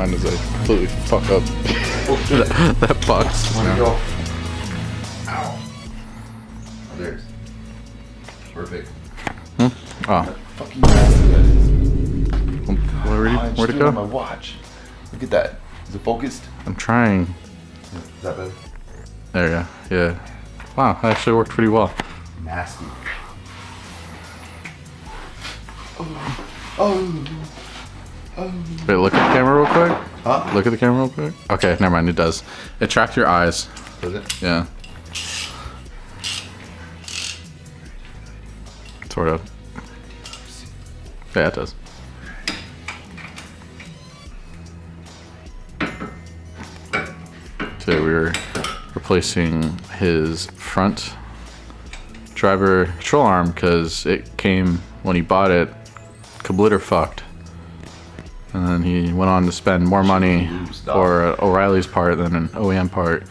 mind as I completely fuck up that box. Wanna go? Ow. Oh, there's. Perfect. Oh. Fucking nasty that is. Where'd it go? On my watch. Look at that. Is it focused? I'm trying. Is that better? There you go. Yeah. Wow, that actually worked pretty well. Nasty. Oh. Wait, look at the camera real quick. Huh? Look at the camera real quick. Okay, never mind. It does. It tracks your eyes. Does it? Yeah. Sort of. Yeah, it does. So we were replacing his front driver control arm because it came when he bought it kablitter fucked, and then he went on to spend more money for O'Reilly's part than an OEM part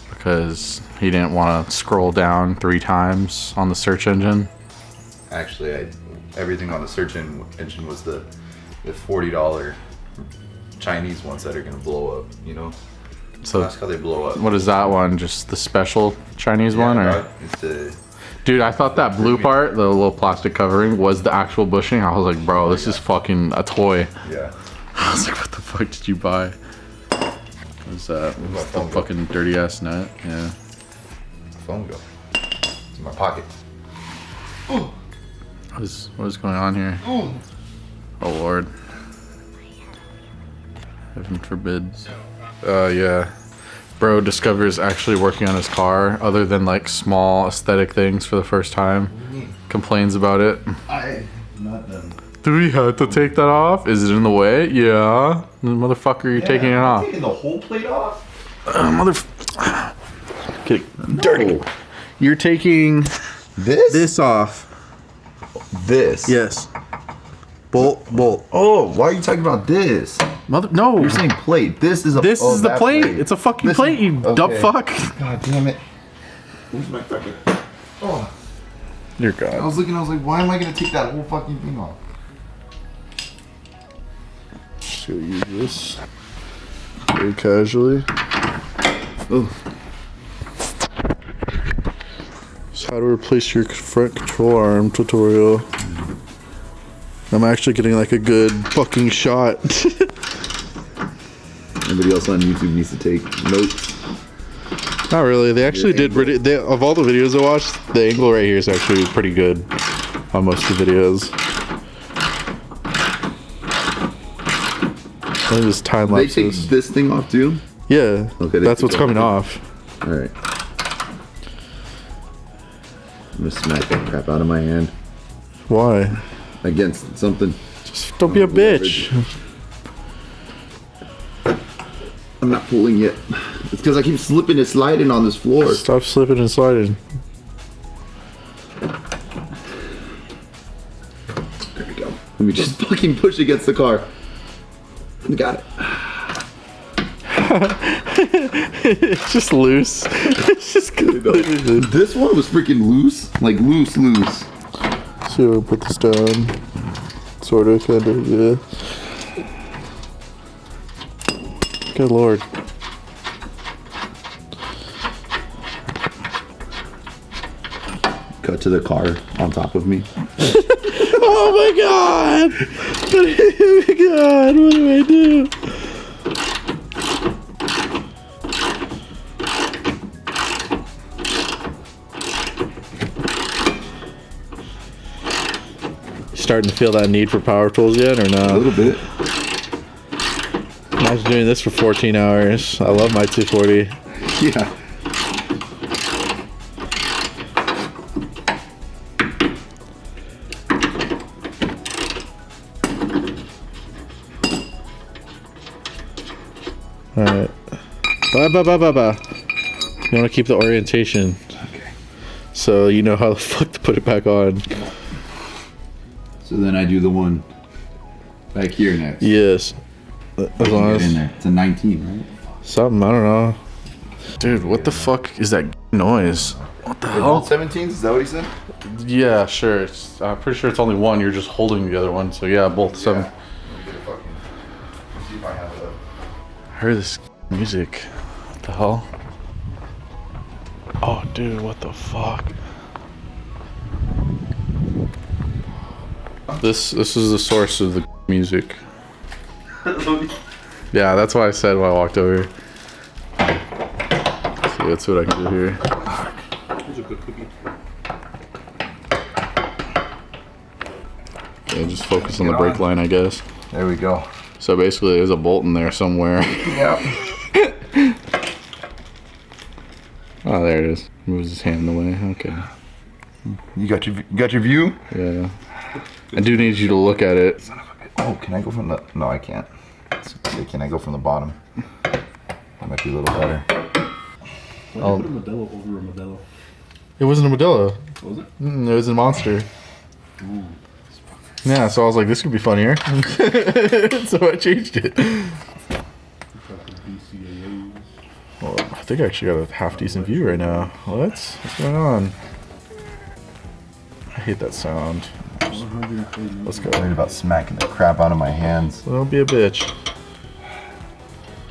because he didn't want to scroll down 3 times on the search engine. Actually, everything on the search engine was the $40 Chinese ones that are gonna blow up, you know? So that's how they blow up. What is that one? Just the special Chinese one, or? It's the. Dude, I thought that blue part, the little plastic covering, was the actual bushing. I was like, bro, this is fucking a toy. Yeah. I was like, what the fuck did you buy? Was that the fucking dirty ass nut? Yeah. Phone go. It's in my pocket. What is going on here? Oh Lord. Heaven forbid. Yeah. Bro discovers actually working on his car other than like small aesthetic things for the first time. Complains about it. Not done. Do we have to take that off? Is it in the way? Yeah. Motherfucker, you're taking it off. Taking the whole plate off? Okay. Dirty. You're taking this off. This? Yes. Bolt. Oh, why are you talking about this? No. You're saying plate. This is a This is the plate. It's a fucking plate, you dumb fuck. God damn it. Where's my fucking... Oh. Dear God. I was looking, I was like, why am I going to take that whole fucking thing off? Just gonna use this very casually. Oh. So how to replace your front control arm tutorial. I'm actually getting like a good fucking shot. Everybody else on YouTube needs to take notes. Not really. They actually did pretty. Of all the videos I watched, the angle right here is actually pretty good on most of the videos. And just time lapses. They take this thing off too? Yeah. Okay. That's what's coming off. All right. I'm gonna smack that crap out of my hand. Why? Against something. Just don't be a bitch. I'm not pulling yet. It's because I keep slipping and sliding on this floor. Stop slipping and sliding. There we go. Let me just fucking push against the car. Got it. It's just loose. It's just completely loose. This one was freaking loose. Like loose. So we'll put this down. Sort of, kind of, yeah. Good Lord. Cut to the car on top of me. Oh my God! Oh my God, what do I do? Starting to feel that need for power tools yet, or not? A little bit. Imagine doing this for 14 hours. I love my 240. Yeah. Alright. Ba. You want to keep the orientation. Okay. So you know how the fuck to put it back on. So then I do the one back here next. Yes. As long as in there. It's a 19, right? something, I don't know. Dude, what the fuck is that noise? What the hell? Bolt 17s? Is that what he said? Yeah, sure. I'm pretty sure it's only one. You're just holding the other one. So yeah, both 7. Let me get a fucking... See if I have heard this music. What the hell? Oh, dude, what the fuck? This is the source of the music. Yeah, that's why I said when I walked over. See, that's what I can do here. Here's a good cookie. Yeah, just focus on the brake line, I guess. There we go. So basically, there's a bolt in there somewhere. Yeah. Oh, there it is. Moves his hand away. Okay. You got your view? Yeah. I do need you to look at it. Oh, can I go from the? No, I can't. Can I go from the bottom? That might be a little better. Why did you put a Modelo over a Modelo? It wasn't a Modelo. What was it? It was a Monster. Ooh. Yeah, so I was like, this could be funnier. So I changed it. Well, I think I actually got a half decent view right now. What's going on? I hate that sound. Let's go. Worried about smacking the crap out of my hands. Well, don't be a bitch.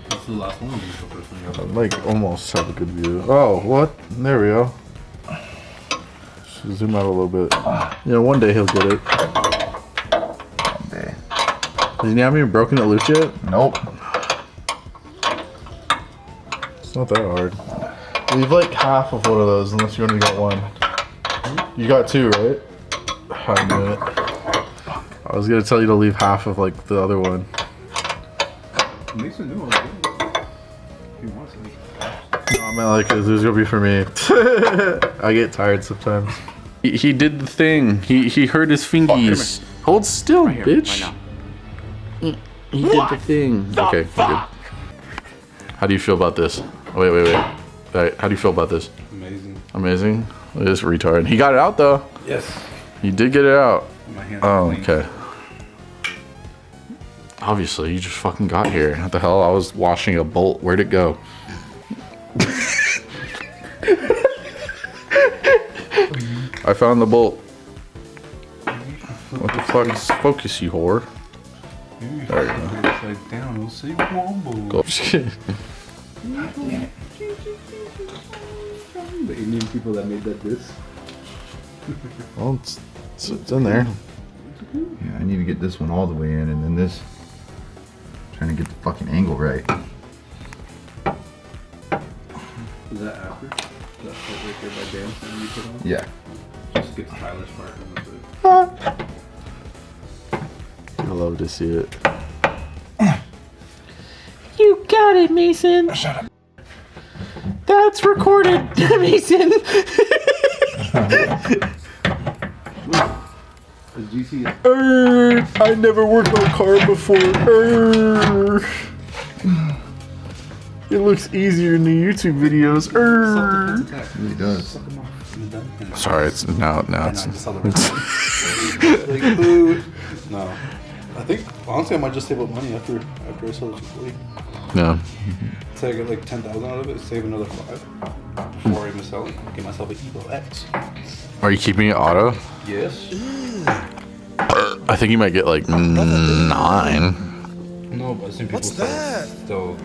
That's the last one. The first one you I got. like almost have a good view. Oh, what? There we go. Should zoom out a little bit. Yeah, one day he'll get it. One day. Does he haven't even broken it loose yet? Nope. It's not that hard. Leave like half of one of those unless you only got one. You got two, right? I knew it. I was gonna tell you to leave half of like the other one. Mason knew already. He wants it. No, I meant like this is gonna be for me. I get tired sometimes. He did the thing. He hurt his fingies. Hold still, bitch. He did the thing. Okay, we're good. How do you feel about this? Oh, wait. Alright, how do you feel about this? Amazing. Amazing. Look at this retard. He got it out though. Yes. He did get it out. My hands Oh, are clean. okay. Obviously, you just fucking got here. What the hell? I was washing a bolt. Where'd it go? I found the bolt. What the fuck? Focus, you whore. There you go. Upside down. We'll see wombo. Go. Just kidding. The Indian people that made that dish. Well, it's in there. Yeah, I need to get this one all the way in, and then this. Trying to get the fucking angle right. Is that after? That part right there by dance that you put on? Yeah. Just get the stylish part and that's it. I love to see it. You got it, Mason. Shut up. That's recorded, Mason. Is GT I never worked on a car before. It looks easier in the YouTube videos. attack? It really does. Suck 'em off. You're done. Sorry, it's now I it's. just saw the like, food. No. I think honestly I might just save up money after I sell it for No. So I get like 10,000 out of it, save another 5 before I even sell it. Get myself an Evo X. Are you keeping it auto? Yes. I think you might get like 9. No, but I've seen people still.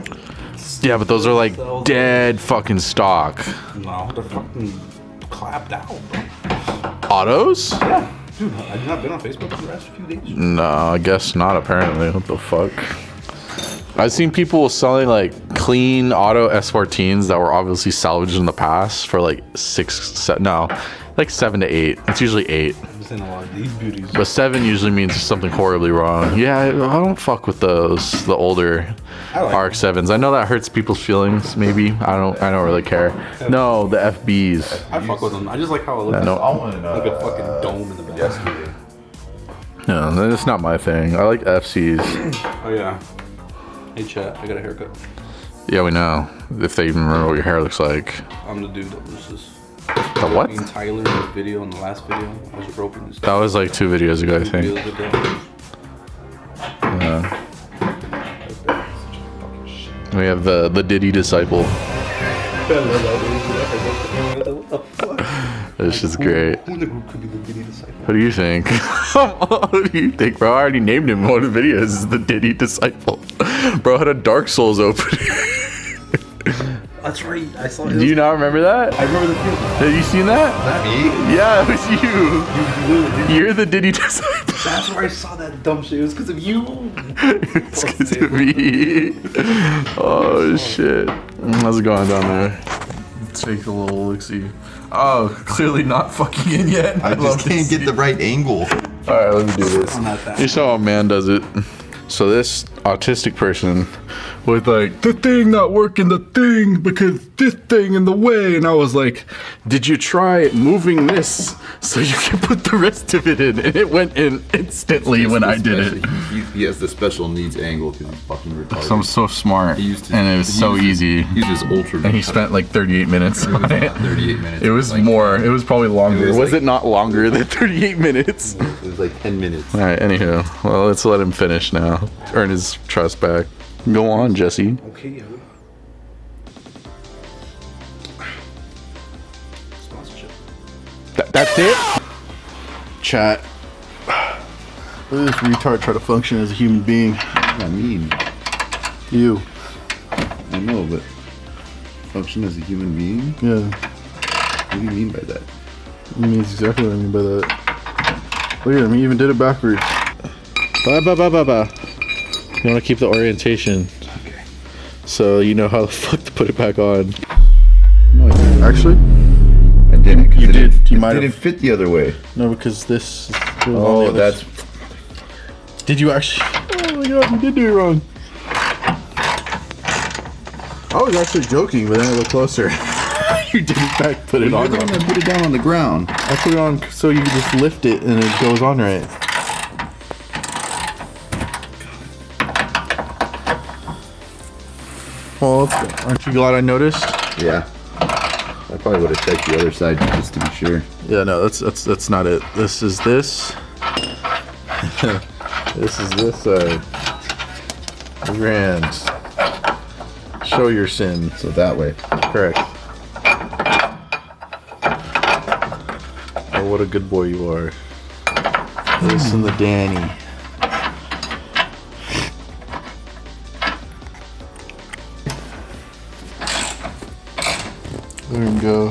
Yeah, but those are like dead fucking stock. No, they're fucking clapped out, bro. Autos? Yeah. Dude, have you not been on Facebook for the last few days? No, I guess not apparently. What the fuck? I've seen people selling like clean auto S14s that were obviously salvaged in the past for like 7 to 8. It's usually 8. I'm seeing a lot of these beauties. But 7 usually means something horribly wrong. Yeah, I don't fuck with those, the older I like RX-7s. I know that hurts people's feelings, maybe. I don't really care. No, the FBs. I fuck with them. I just like how it looks. Yeah, no. I want Like a fucking dome in the back. yesterday. No, that's not my thing. I like FCs. Oh yeah. Hey chat, I got a haircut. Yeah, we know. If they even remember what your hair looks like. I'm the dude that was just The what? being Tyler in the video, in the last video. I was roping this That was like 2 videos ago, I think. videos ago. Yeah. We have the Diddy disciple. What the fuck? This is great. Who in the group could be the Diddy disciple? What do you think? What do you think, bro? I already named him in one of the videos as the Diddy disciple. Bro had a Dark Souls opener. That's right. I saw it. Do you not remember that? I remember the field. Have you seen that? Me? Yeah, it was you. You're the Diddy disciple. That's where I saw that dumb shit. It was because of you. It's because of me. Oh shit. How's it going down there? Take a little look-see. Oh, clearly not fucking in yet. I just can't get the right angle. Alright, let me do this. I'm not that. You saw how man does it. So this autistic person was like, the thing not working, the thing, because this thing in the way. And I was like, did you try moving this so you can put the rest of it in? And it went in instantly when I did it. He has the special needs angle because he's fucking retarded. So I'm so smart, He used to- and it was he so used easy. He used his ultra. And he spent like 38 minutes on it. 38 minutes. It was like, more. It was probably longer. It was Was like- it not longer than 38 minutes? It was like 10 minutes. All right. Anywho, well, let's let him finish now. Earn his trust back. Go on, Jesse. Okay, yo. Sponsorship. That's it. Chat. Look at this retard try to function as a human being. I mean, You. I know, but function as a human being? Yeah. What do you mean by that? That means exactly what I mean by that. Look at him. He even did it backwards. Ba ba ba ba ba. You want to keep the orientation. Okay. So you know how the fuck to put it back on. No, I didn't. Actually, I didn't. 'Cause You it did. didn't- You it might didn't have. fit the other way. No, because this. Oh, that's. Did you actually? Oh my god, you did do it wrong. I was actually joking, but then I looked closer. You didn't back put it You're on. the one that put it down on the ground. I put it on so you can just lift it and it goes on right. Well, aren't you glad I noticed? Yeah. I probably would have checked the other side just to be sure. Yeah, no, that's not it. This is this. This is this side. Grand. Show your sin. So that way. Correct. Oh, what a good boy you are. Listen to Danny. Let him go.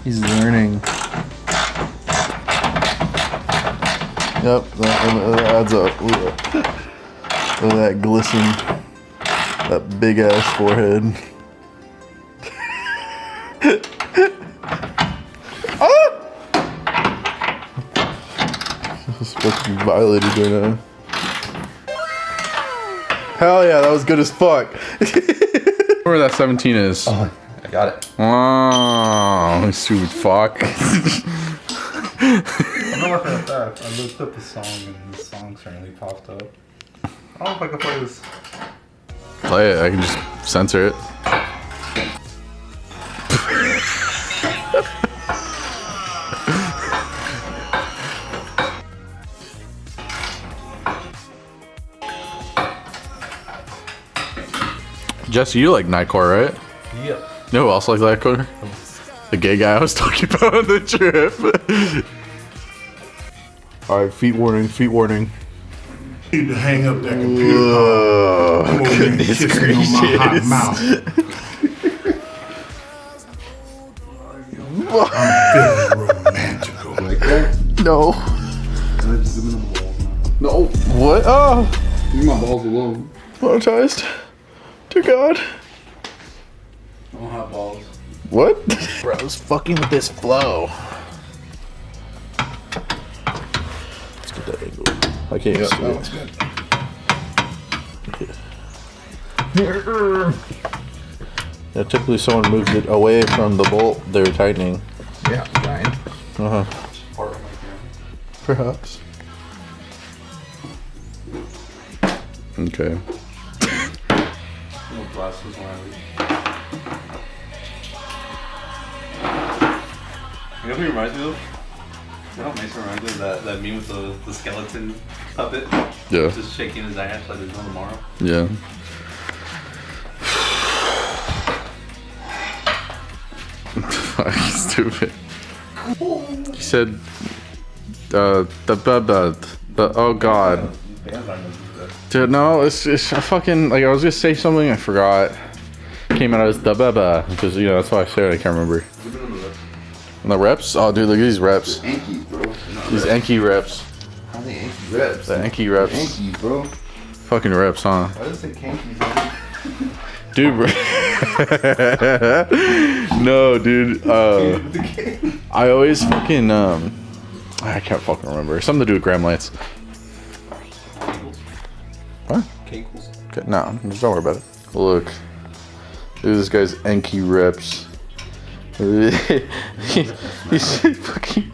He's learning. Yep, that adds up. Look at that glisten. That big ass forehead. This is supposed to be violated right now. Hell yeah, that was good as fuck. Where that 17 is. Oh, I got it. Oh, sweet fuck. I'm not working at that. I looked up the song and the song suddenly popped up. I don't know if I can play this. Play it, I can just censor it. Jesse, you like Nightcore, right? Yep. You know who else likes Nightcore? The gay guy I was talking about on the trip. Alright, feet warning, feet warning. Need to hang up that computer. Oh, Come over here and goodness kiss me on my hot gracious. mouth. I'm feeling romantical. Like that? No. I just give me the balls now. No. What? Oh, Leave my balls alone. monetized. Dear God. I don't have balls. What? Bro's fucking with this flow. Let's get that angle. I can't Yeah, see that it. one's good. Yeah, typically someone moves it away from the bolt they're tightening. Yeah, Ryan. Uh-huh. Part of my camera. Perhaps. Okay. No glasses when I leave. You know who he reminds me of? You know how Mason reminds me of that meme with the skeleton puppet? Yeah. Just shaking his ass like there's no tomorrow. Yeah. Fucking stupid. He said, oh god. Dude, no, it's I fucking, like, I was gonna say something, I forgot. Came out as because, you know, that's why I said it, I can't remember. And the reps? Oh, dude, look at these reps. Yankees, bro. These Enki reps. How are they Yankee reps? The Enki reps. Yankees, bro. Fucking reps, huh? Why does it say Yankees on it? Dude, bro. No, dude. I always fucking, I can't fucking remember. Something to do with Graham Lights. What? Cankles. Okay, no, just don't worry about it. Look. Look at this guy's Enki reps. He's fucking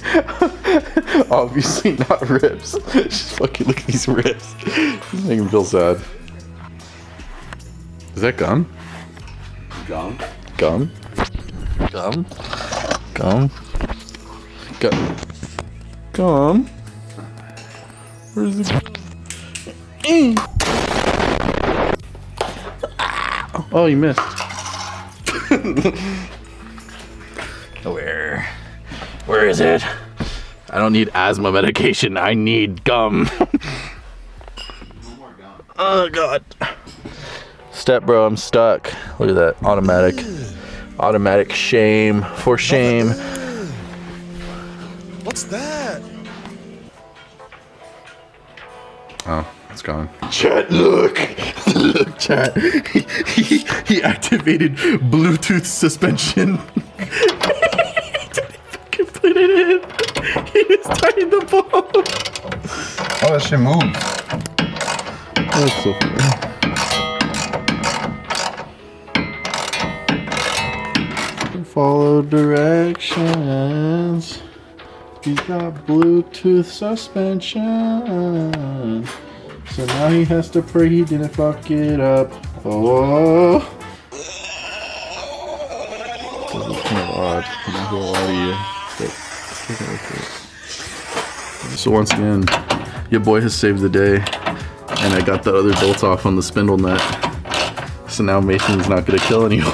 obviously not rips. Just fucking look at these rips. Just make him feel sad. Is that gum? Gum. Gum? Gum? Gum? Gum? Gum? Where's the gum? Oh, you missed. Where is it? I don't need asthma medication. I need gum. Oh god. Step bro, I'm stuck. Look at that. Automatic. Automatic shame. For shame. What's that? Oh, it's gone. Chat, look. Look, chat. He activated Bluetooth suspension. He put it in. He was tying the ball. Oh, that shit moves. That's so funny. Follow directions. He's got Bluetooth suspension. So now he has to pray he didn't fuck it up. Oh. This is kind of odd. I'm not gonna lie to you. But take a look at it. So once again, your boy has saved the day. And I got the other bolt off on the spindle nut. So now Mason's not gonna kill anyone.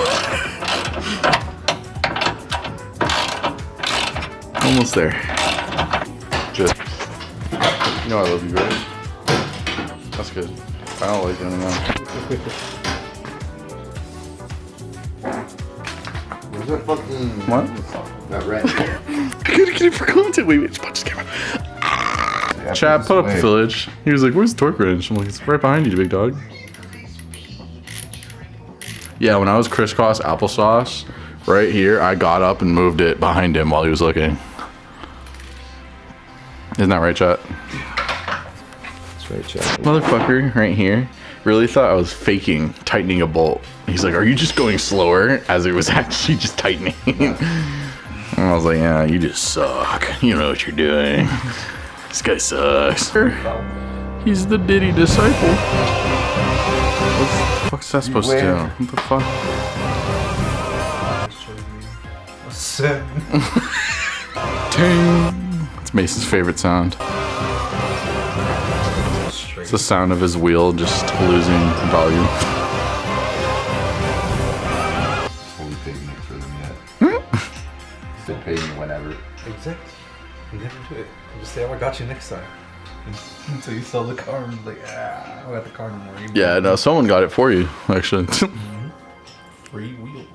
Almost there. Just, you know I love you, right? That's good. I don't like doing that. Where's that fucking... What? That rat. Get it for content. Wait, just punch his camera. Chad, put up the village. He was like, where's the torque wrench? I'm like, it's right behind you, big dog. Yeah, when I was crisscross applesauce, right here, I got up and moved it behind him while he was looking. Isn't that right, chat? That's right, Chad. Motherfucker, right here, really thought I was faking tightening a bolt. He's like, are you just going slower? As it was actually just tightening. And I was like, yeah, you just suck. You know what you're doing. This guy sucks. He's the Diddy disciple. What the fuck's that supposed to do? What the fuck? Ting. It's Mason's favorite sound. It's the sound of his wheel just losing volume. Fully paying it for them yet. Still paying me whenever. Exactly. You never do it. You just say, oh, I got you next time. Until you sell the car and like, I don't got the car anymore. Yeah, no, someone got it for you, actually. Free wheels.